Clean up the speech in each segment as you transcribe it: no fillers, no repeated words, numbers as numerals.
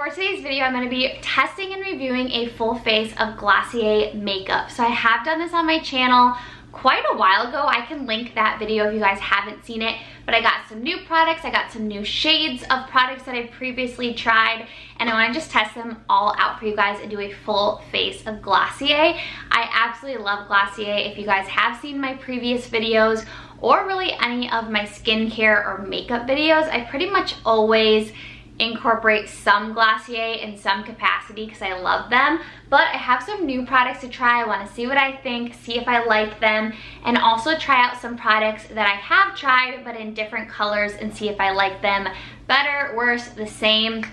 for today's video, I'm going to be testing and reviewing a full face of Glossier makeup. So I have done this on my channel quite a while ago. I can link that video if you guys haven't seen it, but I got some new products, I got some new shades of products that I've previously tried, and I want to just test them all out for you guys and do a full face of Glossier. I absolutely love Glossier. If you guys have seen my previous videos or really any of my skincare or makeup videos, I pretty much always incorporate some Glossier in some capacity because I love them. But I have some new products to try. I want to see what I think, see if I like them, and also try out some products that I have tried but in different colors and see if I like them better, worse, the same,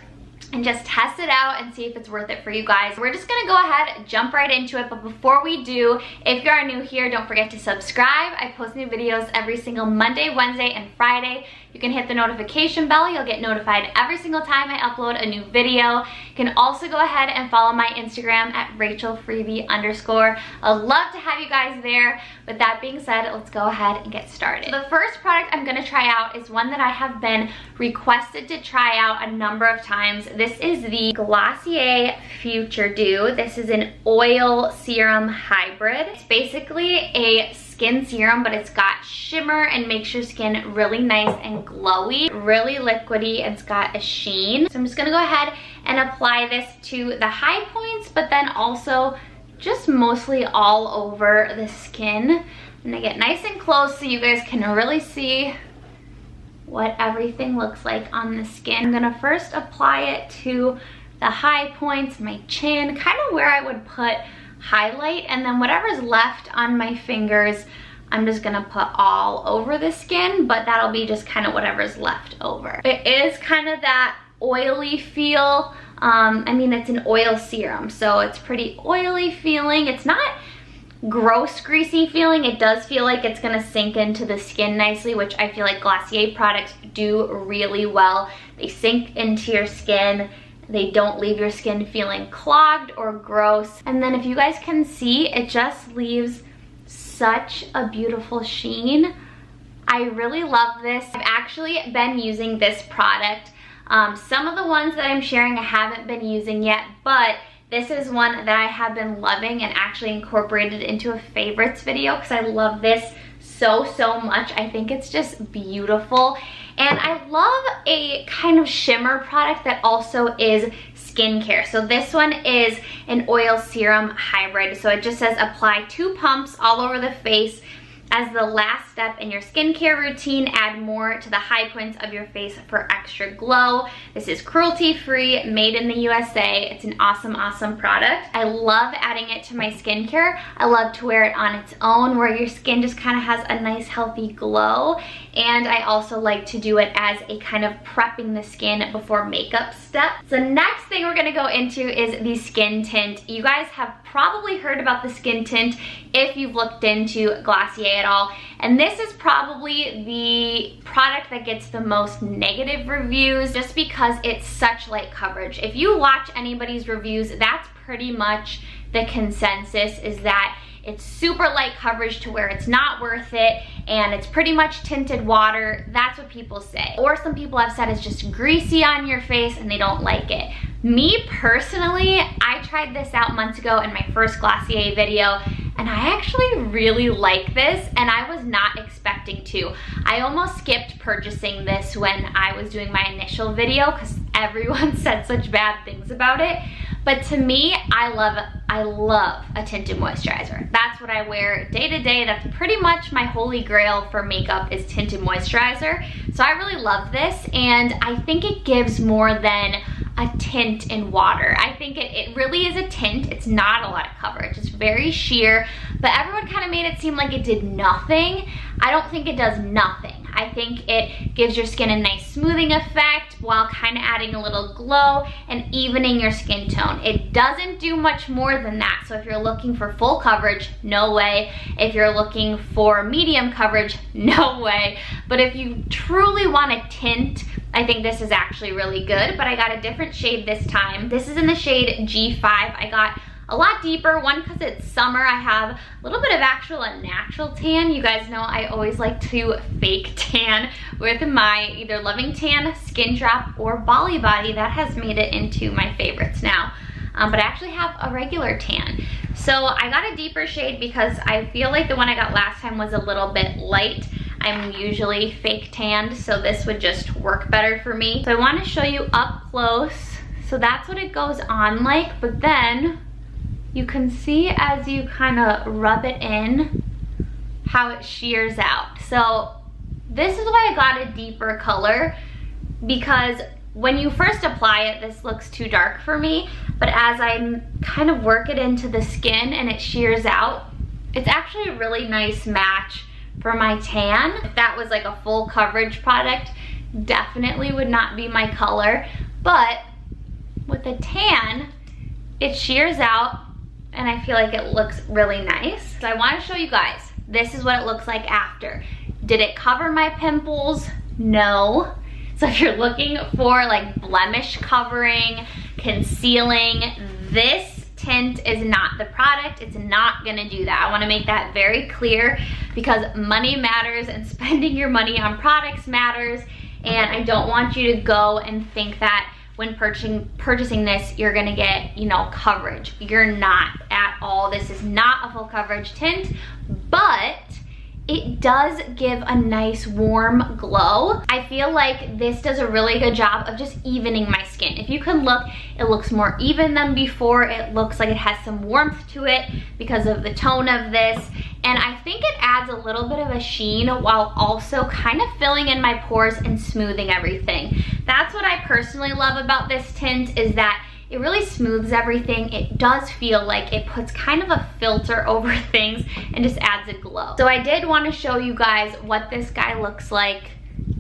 and just test it out and see if it's worth it for you guys. We're just gonna go ahead, jump right into it, but before we do, if you are new here, don't forget to subscribe. I post new videos every single Monday, Wednesday, and Friday. You can hit the notification bell. You'll get notified every single time I upload a new video. You can also go ahead and follow my Instagram at rachelfreeby_. I'd love to have you guys there. With that being said, let's go ahead and get started. So the first product I'm gonna try out is one that I have been requested to try out a number of times. This is the Glossier Future Dew. This is an oil serum hybrid. It's basically a skin serum, but it's got shimmer and makes your skin really nice and glowy, really liquidy, and it's got a sheen. So I'm just gonna go ahead and apply this to the high points, but then also just mostly all over the skin. I'm gonna get nice and close so you guys can really see what everything looks like on the skin. I'm gonna first apply it to the high points, my chin, kind of where I would put highlight, and then whatever's left on my fingers, I'm just gonna put all over the skin, but that'll be just kind of whatever's left over. It is kind of that oily feel. I mean, it's an oil serum, so it's pretty oily feeling. It's not gross greasy feeling. It does feel like it's gonna sink into the skin nicely, which I feel like Glossier products do really well. They sink into your skin. They don't leave your skin feeling clogged or gross. And then if you guys can see, it just leaves such a beautiful sheen. I really love this. I've actually been using this product. Some of the ones that I'm sharing I haven't been using yet, but this is one that I have been loving and actually incorporated into a favorites video because I love this so much. I think it's just beautiful. And I love a kind of shimmer product that also is skincare. So this one is an oil serum hybrid. So it just says apply 2 pumps all over the face. As the last step in your skincare routine, add more to the high points of your face for extra glow. This is cruelty-free, made in the USA. It's an awesome product. I love adding it to my skincare. I love to wear it on its own where your skin just kind of has a nice healthy glow. And I also like to do it as a kind of prepping the skin before makeup step. So next thing we're gonna go into is the skin tint. You guys have probably heard about the skin tint if you've looked into Glossier at all. And this is probably the product that gets the most negative reviews just because it's such light coverage. If you watch anybody's reviews, that's pretty much the consensus, is that it's super light coverage to where it's not worth it, and it's pretty much tinted water. That's what people say. Or some people have said it's just greasy on your face and they don't like it. Me personally, I tried this out months ago in my first Glossier video, and I actually really like this, and I was not expecting to. I almost skipped purchasing this when I was doing my initial video because everyone said such bad things about it. But to me, I love a tinted moisturizer. That's what I wear day to day. That's pretty much my holy grail for makeup, is tinted moisturizer. So I really love this, and I think it gives more than a tint in water. I think it really is a tint. It's not a lot of coverage. It's very sheer, but everyone kind of made it seem like it did nothing. I don't think it does nothing. I think it gives your skin a nice smoothing effect while kind of adding a little glow and evening your skin tone. It doesn't do much more than that. So if you're looking for full coverage, no way. If you're looking for medium coverage, no way. But if you truly want a tint, I think this is actually really good, but I got a different shade this time. This is in the shade G5. I got a lot deeper. One, because it's summer, I have a little bit of actual and natural tan. You guys know I always like to fake tan with my either Loving Tan, Skin Drop, or Bali Body. That has made it into my favorites now. But I actually have a regular tan. So I got a deeper shade because I feel like the one I got last time was a little bit light. I'm usually fake tanned, so this would just work better for me. So I want to show you up close. So that's what it goes on like, but then you can see as you kind of rub it in how it shears out. So this is why I got a deeper color, because when you first apply it, this looks too dark for me, but as I kind of work it into the skin and it shears out, it's actually a really nice match for my tan. If that was like a full coverage product, definitely would not be my color, but with a tan, it shears out and I feel like it looks really nice. So I want to show you guys, this is what it looks like after. Did it cover my pimples? No. So if you're looking for like blemish covering, concealing, this tint is not the product. It's not gonna do that. I wanna make that very clear because money matters and spending your money on products matters, and I don't want you to go and think that when purchasing this, you're gonna get, you know, coverage. You're not at all. This is not a full coverage tint, but it does give a nice warm glow. I feel like this does a really good job of just evening my skin. If you can look, it looks more even than before. It looks like it has some warmth to it because of the tone of this. And I think it adds a little bit of a sheen while also kind of filling in my pores and smoothing everything. That's what I personally love about this tint, is that it really smooths everything. It does feel like it puts kind of a filter over things and just adds a glow. So I did want to show you guys what this guy looks like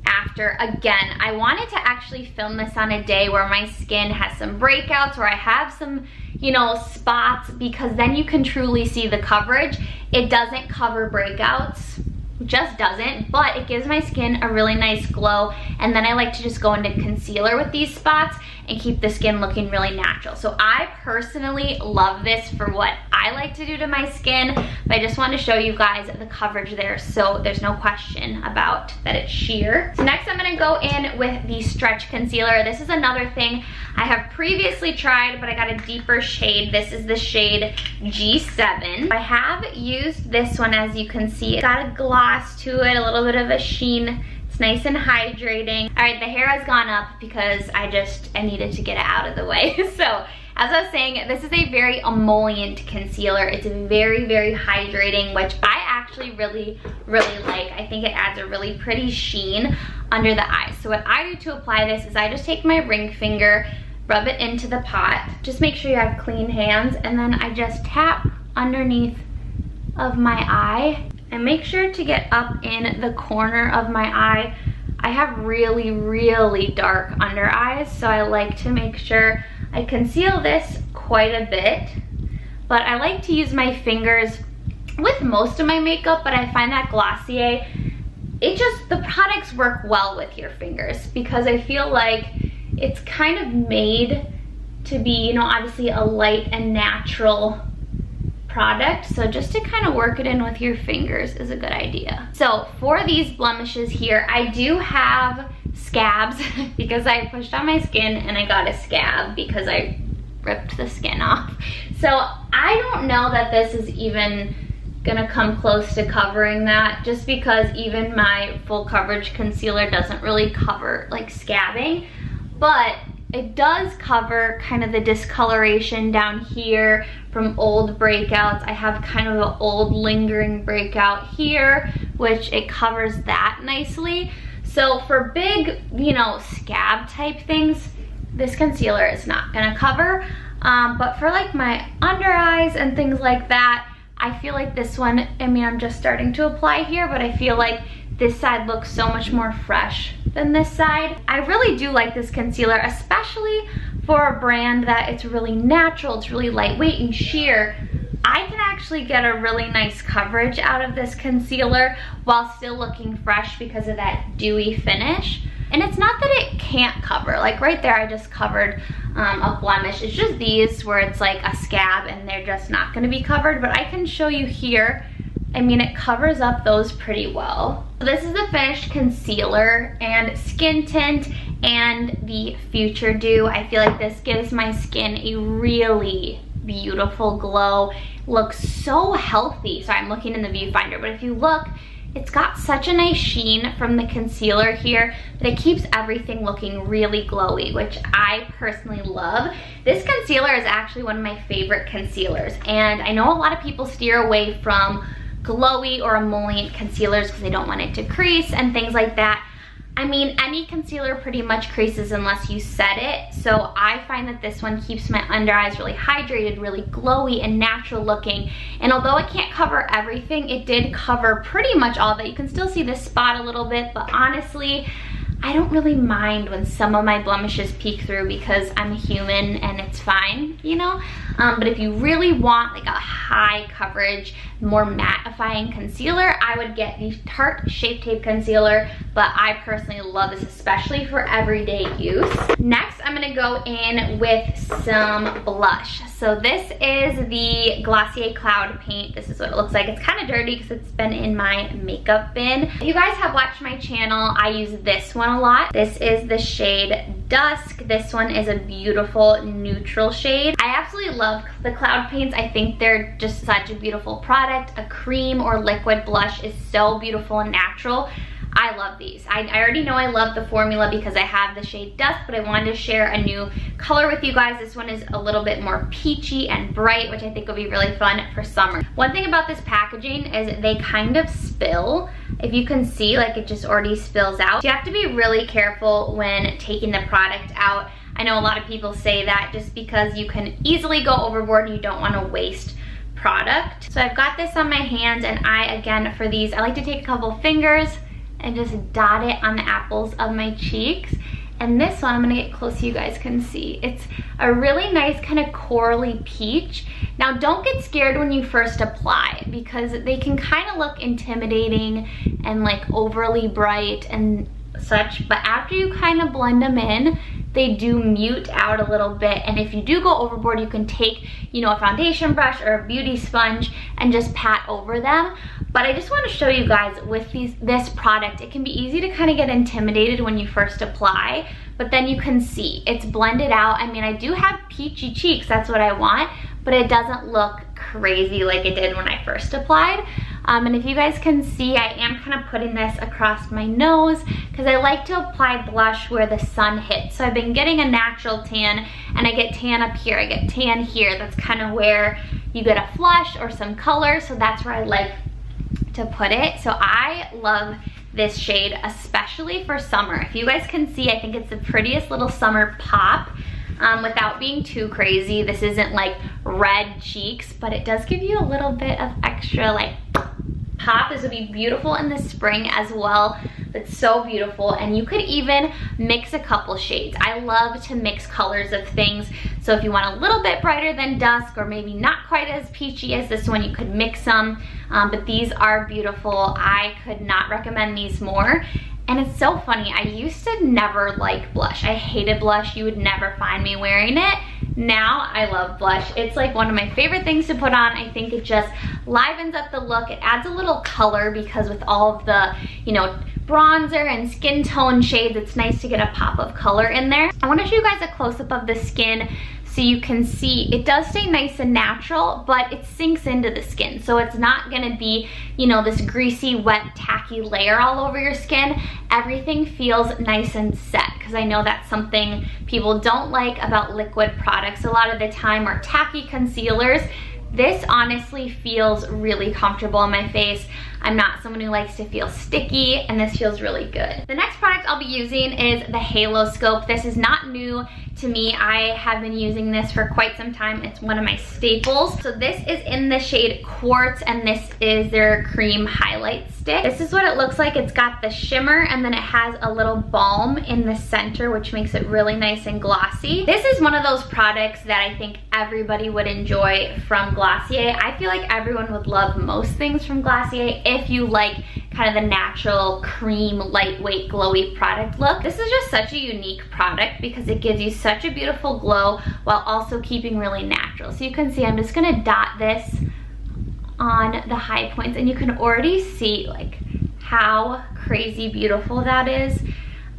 after. Again, I wanted to actually film this on a day where my skin has some breakouts, or I have some, you know, spots, because then you can truly see the coverage. It doesn't cover breakouts, just doesn't, but it gives my skin a really nice glow. And then I like to just go into concealer with these spots and keep the skin looking really natural. So I personally love this for what I like to do to my skin, but I just want to show you guys the coverage there so there's no question about that it's sheer. So next I'm going to go in with the stretch concealer. This is another thing I have previously tried, but I got a deeper shade. This is the shade G7. I have used this one, as you can see. It's got a gloss to it, a little bit of a sheen. It's nice and hydrating. All right, the hair has gone up because I needed to get it out of the way. So as I was saying, this is a very emollient concealer. It's very, very hydrating, which I actually really, really like. I think it adds a really pretty sheen under the eyes. So what I do to apply this is I just take my ring finger, rub it into the pot. Just make sure you have clean hands, and then I just tap underneath of my eye. And make sure to get up in the corner of my eye. I have really, really dark under eyes, so I like to make sure I conceal this quite a bit. But I like to use my fingers with most of my makeup, but I find that Glossier, the products work well with your fingers, because I feel like it's kind of made to be, you know, obviously a light and natural product, so just to kind of work it in with your fingers is a good idea. So for these blemishes here, I do have scabs because I pushed on my skin and I got a scab because I ripped the skin off. So I don't know that this is even gonna come close to covering that, just because even my full coverage concealer doesn't really cover like scabbing, but it does cover kind of the discoloration down here from old breakouts. I have kind of an old lingering breakout here, which it covers that nicely. So for big, you know, scab type things, this concealer is not gonna cover. But for like my under eyes and things like that, I feel like this one, I mean, I'm just starting to apply here, but I feel like this side looks so much more fresh than this side. I really do like this concealer, especially for a brand that it's really natural, it's really lightweight and sheer. I can actually get a really nice coverage out of this concealer while still looking fresh because of that dewy finish. And it's not that it can't cover. Like right there, I just covered a blemish. It's just these where it's like a scab and they're just not gonna be covered. But I can show you here, I mean, it covers up those pretty well. So this is the finished concealer and skin tint and the Future Dew. I feel like this gives my skin a really beautiful glow. Looks so healthy. So I'm looking in the viewfinder, but if you look, it's got such a nice sheen from the concealer here that it keeps everything looking really glowy, which I personally love. This concealer is actually one of my favorite concealers, and I know a lot of people steer away from glowy or emollient concealers because they don't want it to crease and things like that. I mean, any concealer pretty much creases unless you set it, so I find that this one keeps my under eyes really hydrated, really glowy and natural looking. And although it can't cover everything, it did cover pretty much all of it. You can still see this spot a little bit, but honestly, I don't really mind when some of my blemishes peek through because I'm a human and it's fine, you know? But if you really want like a high coverage, more mattifying concealer, I would get the Tarte Shape Tape Concealer, but I personally love this, especially for everyday use. Next, I'm gonna go in with some blush. So this is the Glossier Cloud Paint. This is what it looks like. It's kind of dirty because it's been in my makeup bin. If you guys have watched my channel, I use this one a lot. This is the shade Dusk. This one is a beautiful neutral shade. I absolutely love the Cloud Paints. I think they're just such a beautiful product. A cream or liquid blush is so beautiful and natural. I love these. I already know I love the formula because I have the shade Dusk, but I wanted to share a new color with you guys. This one is a little bit more peachy and bright, which I think will be really fun for summer. One thing about this packaging is they kind of spill. If you can see, like it just already spills out. So you have to be really careful when taking the product out. I know a lot of people say that just because you can easily go overboard and you don't want to waste product. So I've got this on my hands, and again, for these, I like to take a couple fingers and just dot it on the apples of my cheeks. And this one, I'm gonna get close so you guys can see. It's a really nice kind of corally peach. Now don't get scared when you first apply because they can kind of look intimidating and like overly bright and such, but after you kind of blend them in, they do mute out a little bit. And if you do go overboard, you can take, you know, a foundation brush or a beauty sponge and just pat over them. But I just want to show you guys with this product, it can be easy to kind of get intimidated when you first apply, but then you can see it's blended out. I mean, I do have peachy cheeks, that's what I want, but it doesn't look crazy like it did when I first applied. And if you guys can see, I am kind of putting this across my nose because I like to apply blush where the sun hits. So I've been getting a natural tan, and I get tan up here, I get tan here. That's kind of where you get a flush or some color, so that's where I like to put it. So I love this shade, especially for summer. If you guys can see, I think it's the prettiest little summer pop. Without being too crazy. This isn't like red cheeks, but it does give you a little bit of extra like pop. This would be beautiful in the spring as well. It's so beautiful, and you could even mix a couple shades. I love to mix colors of things, so if you want a little bit brighter than Dusk or maybe not quite as peachy as this one, you could mix them, but these are beautiful. I could not recommend these more. And it's so funny, I used to never like blush. I hated blush. You would never find me wearing it. Now I love blush. It's like one of my favorite things to put on. I think it just livens up the look. It adds a little color because with all of the, you know, bronzer and skin tone shades, it's nice to get a pop of color in there. I want to show you guys a close-up of the skin so you can see it does stay nice and natural, but it sinks into the skin. So it's not gonna be, you know, this greasy, wet, tacky layer all over your skin. Everything feels nice and set, because I know that's something people don't like about liquid products a lot of the time, or tacky concealers. This honestly feels really comfortable on my face. I'm not someone who likes to feel sticky, and this feels really good. The next product I'll be using is the Haloscope. This is not new to me. I have been using this for quite some time. It's one of my staples. So this is in the shade Quartz, and this is their cream highlight stick. This is what it looks like. It's got the shimmer, and then it has a little balm in the center, which makes it really nice and glossy. This is one of those products that I think everybody would enjoy from Glossier. I feel like everyone would love most things from Glossier if you like kind of the natural cream, lightweight, glowy product look. This is just such a unique product because it gives you such a beautiful glow while also keeping really natural. So you can see I'm just gonna dot this on the high points, and you can already see like how crazy beautiful that is.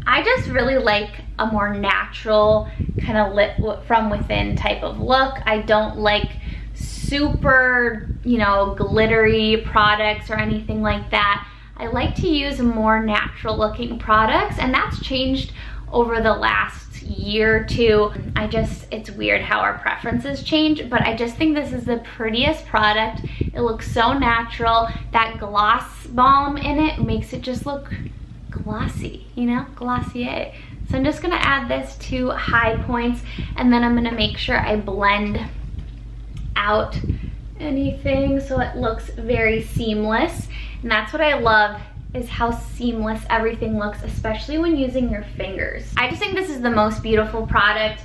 I just really like a more natural kind of lit from within type of look. I don't like super, you know, glittery products or anything like that. I like to use more natural looking products, and that's changed over the last year or two. It's weird how our preferences change, but I just think this is the prettiest product. It looks so natural. That gloss balm in it makes it just look glossy, you know, Glossier. So I'm just gonna add this to high points, and then I'm gonna make sure I blend out anything so it looks very seamless. And that's what I love, is how seamless everything looks, especially when using your fingers. I just think this is the most beautiful product.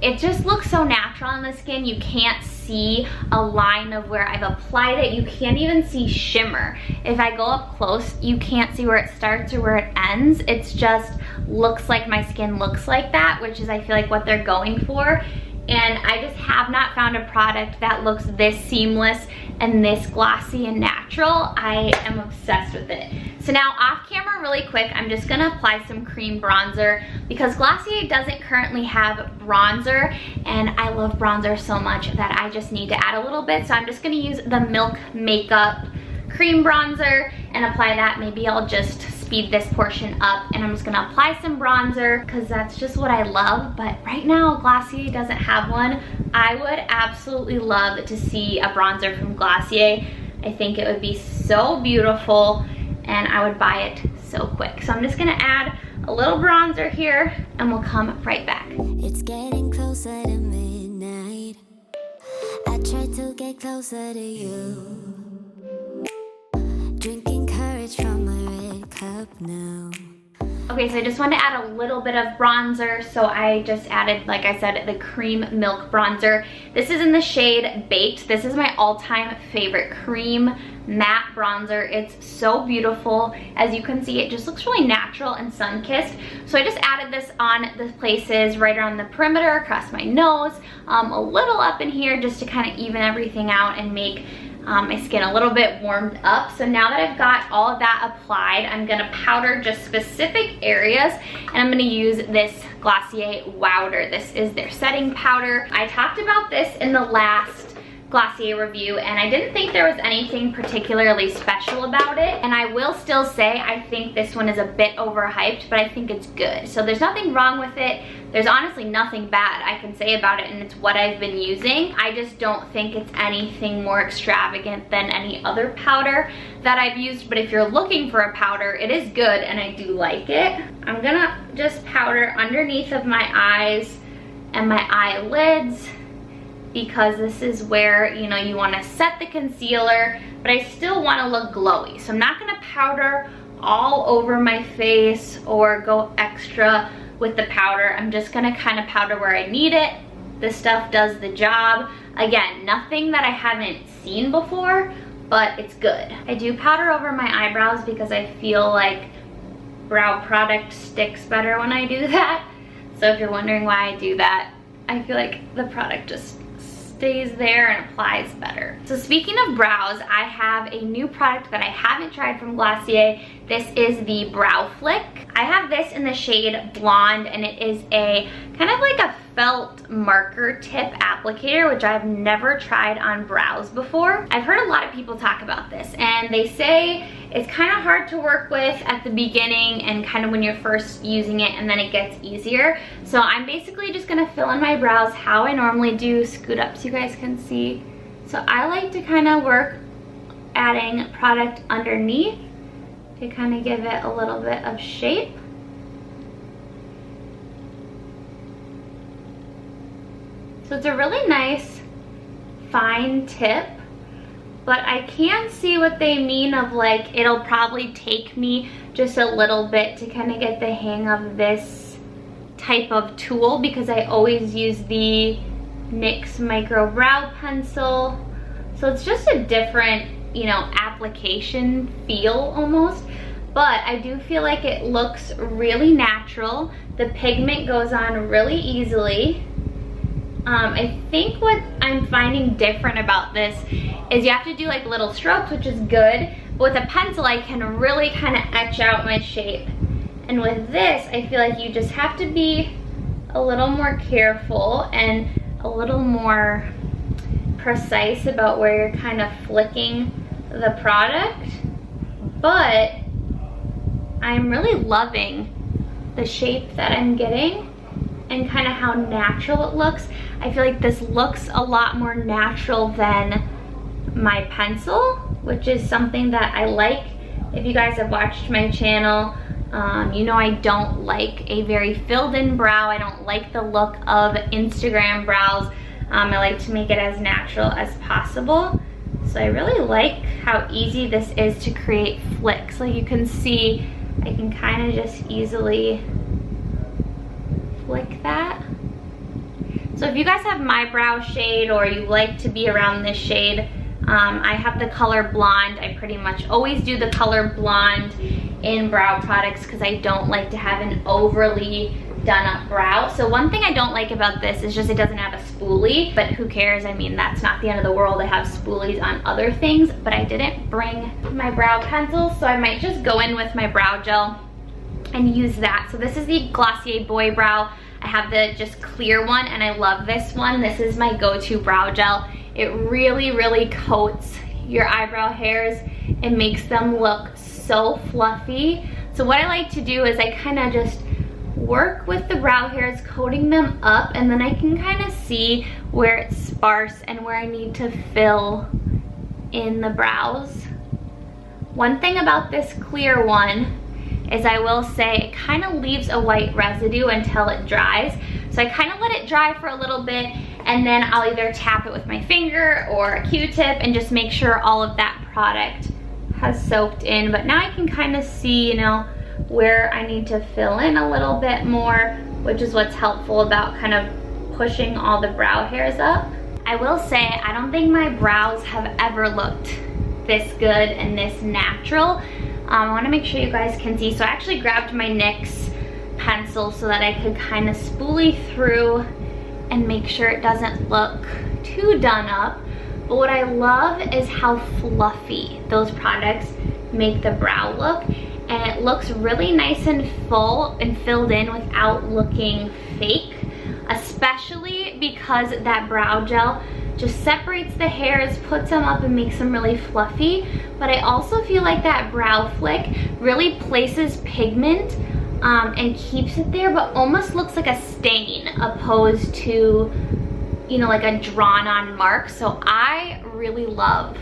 It just looks so natural on the skin. You can't see a line of where I've applied it. You can't even see shimmer. If I go up close, you can't see where it starts or where it ends. It's just looks like my skin looks like that, which is I feel like what they're going for. And I just have not found a product that looks this seamless and this glossy and natural. I am obsessed with it. So now off camera really quick, I'm just gonna apply some cream bronzer because Glossier doesn't currently have bronzer, and I love bronzer so much that I just need to add a little bit. So I'm just gonna use the Milk Makeup cream bronzer and apply that. Maybe I'll just speed this portion up, and I'm just gonna apply some bronzer because that's just what I love. But right now Glossier doesn't have one. I would absolutely love to see a bronzer from Glossier. I think it would be so beautiful and I would buy it so quick. So I'm just gonna add a little bronzer here and we'll come right back. It's getting closer to midnight. I try to get closer to you. Drinking courage from my red cup now. Okay, so I just wanted to add a little bit of bronzer, so I just added, like I said, the cream milk bronzer. This is in the shade Baked. This is my all-time favorite cream matte bronzer. It's so beautiful. As you can see, it just looks really natural and sun-kissed. So I just added this on the places right around the perimeter, across my nose, a little up in here just to kind of even everything out and make my skin a little bit warmed up. So now that I've got all of that applied, I'm gonna powder just specific areas, and I'm gonna use this Glossier Wowder. This is their setting powder. I talked about this in the last Glossier review, and I didn't think there was anything particularly special about it. And I will still say I think this one is a bit overhyped, but I think it's good. So there's nothing wrong with it. There's honestly nothing bad I can say about it, and it's what I've been using. I just don't think it's anything more extravagant than any other powder that I've used. But if you're looking for a powder, it is good and I do like it. I'm gonna just powder underneath of my eyes and my eyelids, because this is where, you know, you want to set the concealer, but I still want to look glowy. So I'm not going to powder all over my face or go extra with the powder. I'm just going to kind of powder where I need it. This stuff does the job. Again, nothing that I haven't seen before, but it's good. I do powder over my eyebrows because I feel like brow product sticks better when I do that. So if you're wondering why I do that, I feel like the product just stays there and applies better. So speaking of brows, I have a new product that I haven't tried from Glossier. This is the Brow Flick. I have this in the shade Blonde, and it is a kind of like a felt marker tip applicator, which I've never tried on brows before. I've heard a lot of people talk about this, and they say it's kind of hard to work with at the beginning and kind of when you're first using it, and then it gets easier. So I'm basically just gonna fill in my brows how I normally do, scoot up so you guys can see. So I like to kind of work adding product underneath to kind of give it a little bit of shape. So it's a really nice fine tip, but I can see what they mean of like, it'll probably take me just a little bit to kind of get the hang of this type of tool, because I always use the NYX Micro Brow Pencil. So it's just a different you know, application feel almost. But I do feel like it looks really natural. The pigment goes on really easily. I think what I'm finding different about this is you have to do like little strokes, which is good. But with a pencil, I can really kind of etch out my shape. And with this, I feel like you just have to be a little more careful and a little more precise about where you're kind of flicking the product. But I'm really loving the shape that I'm getting and kind of how natural it looks. I feel like this looks a lot more natural than my pencil, which is something that I like. If you guys have watched my channel, you know I don't like a very filled in brow. I don't like the look of Instagram brows. I like to make it as natural as possible. So I really like how easy this is to create flicks. Like you can see, I can kind of just easily flick that. So if you guys have my brow shade or you like to be around this shade, I have the color blonde. I pretty much always do the color blonde in brow products because I don't like to have an overly done up brow. So one thing I don't like about this is just it doesn't have a spoolie, but who cares? I mean, that's not the end of the world. I have spoolies on other things, but I didn't bring my brow pencil, so I might just go in with my brow gel and use that. So this is the Glossier Boy Brow. I have the just clear one and I love this one. This is my go-to brow gel. It really, really coats your eyebrow hairs and makes them look so fluffy. So what I like to do is I kind of just work with the brow hairs, coating them up, and then I can kind of see where it's sparse and where I need to fill in the brows. One thing about this clear one is I will say it kind of leaves a white residue until it dries. So I kind of let it dry for a little bit and then I'll either tap it with my finger or a Q-tip and just make sure all of that product has soaked in. But now I can kind of see, you know, where I need to fill in a little bit more, which is what's helpful about kind of pushing all the brow hairs up. I will say, I don't think my brows have ever looked this good and this natural. I want to make sure you guys can see. So I actually grabbed my NYX pencil so that I could kind of spoolie through and make sure it doesn't look too done up. But what I love is how fluffy those products make the brow look. And it looks really nice and full and filled in without looking fake, especially because that brow gel just separates the hairs, puts them up and makes them really fluffy. But I also feel like that brow flick really places pigment and keeps it there, but almost looks like a stain opposed to, you know, like a drawn on mark. So I really love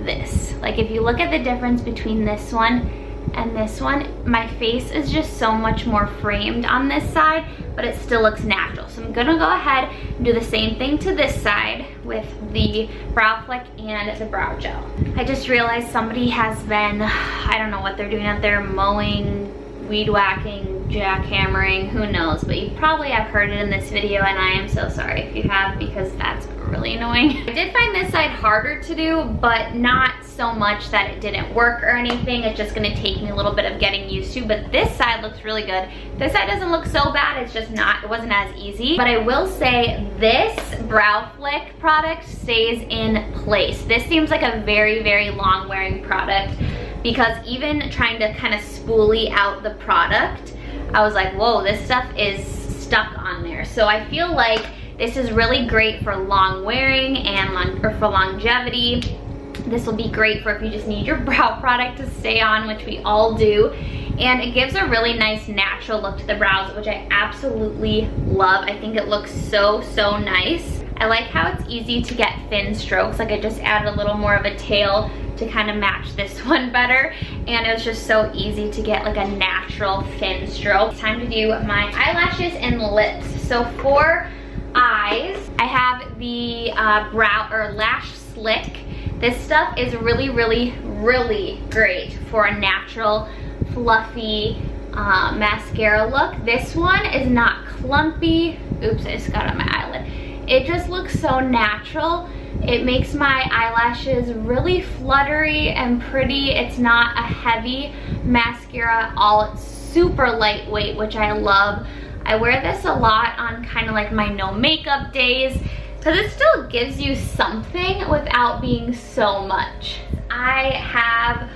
this. Like if you look at the difference between this one and this one, my face is just so much more framed on this side, but it still looks natural. So I'm gonna go ahead and do the same thing to this side with the brow flick and the brow gel. I just realized somebody has been, I don't know what they're doing out there, mowing, weed whacking, jackhammering, who knows, but you probably have heard it in this video and I am so sorry if you have, because that's really annoying. I did find this side harder to do, but not so much that it didn't work or anything. It's just gonna take me a little bit of getting used to, but this side looks really good. This side doesn't look so bad, it's just not, it wasn't as easy. But I will say this brow flick product stays in place. This seems like a very, very long wearing product, because even trying to kind of spoolie out the product, I was like, whoa, this stuff is stuck on there. So I feel like this is really great for long wearing and for longevity. This will be great for if you just need your brow product to stay on, which we all do. And it gives a really nice natural look to the brows, which I absolutely love. I think it looks so, so nice. I like how it's easy to get thin strokes. Like I just added a little more of a tail to kind of match this one better, and it was just so easy to get like a natural thin stroke. It's time to do my eyelashes and lips. So for eyes, I have the brow or lash slick. This stuff is really, really, really great for a natural, fluffy mascara look. This one is not clumpy. Oops, I just got on my eyelid. It just looks so natural. It makes my eyelashes really fluttery and pretty. It's not a heavy mascara at all. It's super lightweight, which I love. I wear this a lot on kind of like my no makeup days because it still gives you something without being so much. I have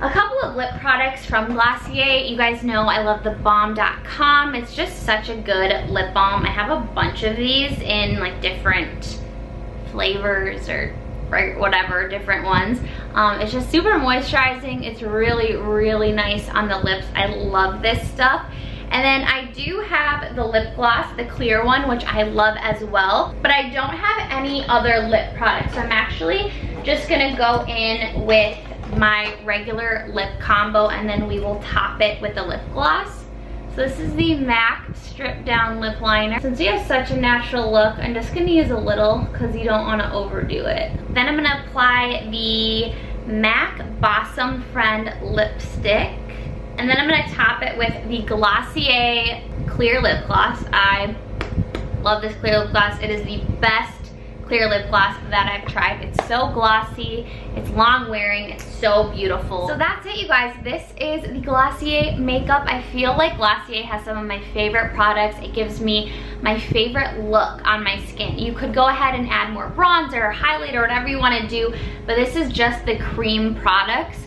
a couple of lip products from Glossier. You guys know I love the balm.com. It's just such a good lip balm. I have a bunch of these in like different flavors or whatever, different ones. It's just super moisturizing. It's really, really nice on the lips. I love this stuff. And then I do have the lip gloss, the clear one, which I love as well. But I don't have any other lip products. So I'm actually just gonna go in with my regular lip combo and then we will top it with the lip gloss. So this is the MAC Strip Down Lip Liner. Since you have such a natural look, I'm just gonna use a little because you don't wanna overdo it. Then I'm gonna apply the MAC Bosom Friend Lipstick. And then I'm gonna top it with the Glossier Clear Lip Gloss. I love this clear lip gloss. It is the best clear lip gloss that I've tried. It's so glossy, it's long wearing, it's so beautiful. So that's it, you guys. This is the Glossier makeup. I feel like Glossier has some of my favorite products. It gives me my favorite look on my skin. You could go ahead and add more bronzer or highlighter or whatever you want to do, but this is just the cream products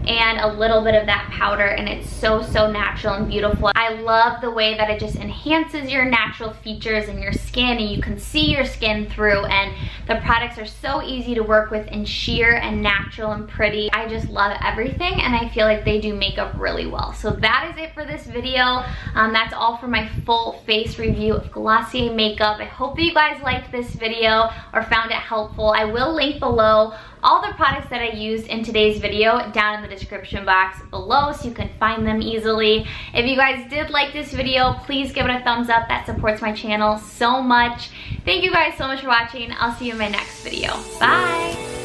and a little bit of that powder, and it's so, so natural and beautiful. I love the way that it just enhances your natural features in your skin, and you can see your skin through, and the products are so easy to work with and sheer and natural and pretty. I just love everything, and I feel like they do makeup really well. So that is it for this video. That's all for my full face review of Glossier makeup. I hope that you guys liked this video or found it helpful. I will link below all the products that I used in today's video down in the description box below so you can find them easily. If you guys did like this video, please give it a thumbs up. That supports my channel so much. Thank you guys so much for watching. I'll see you in my next video. Bye!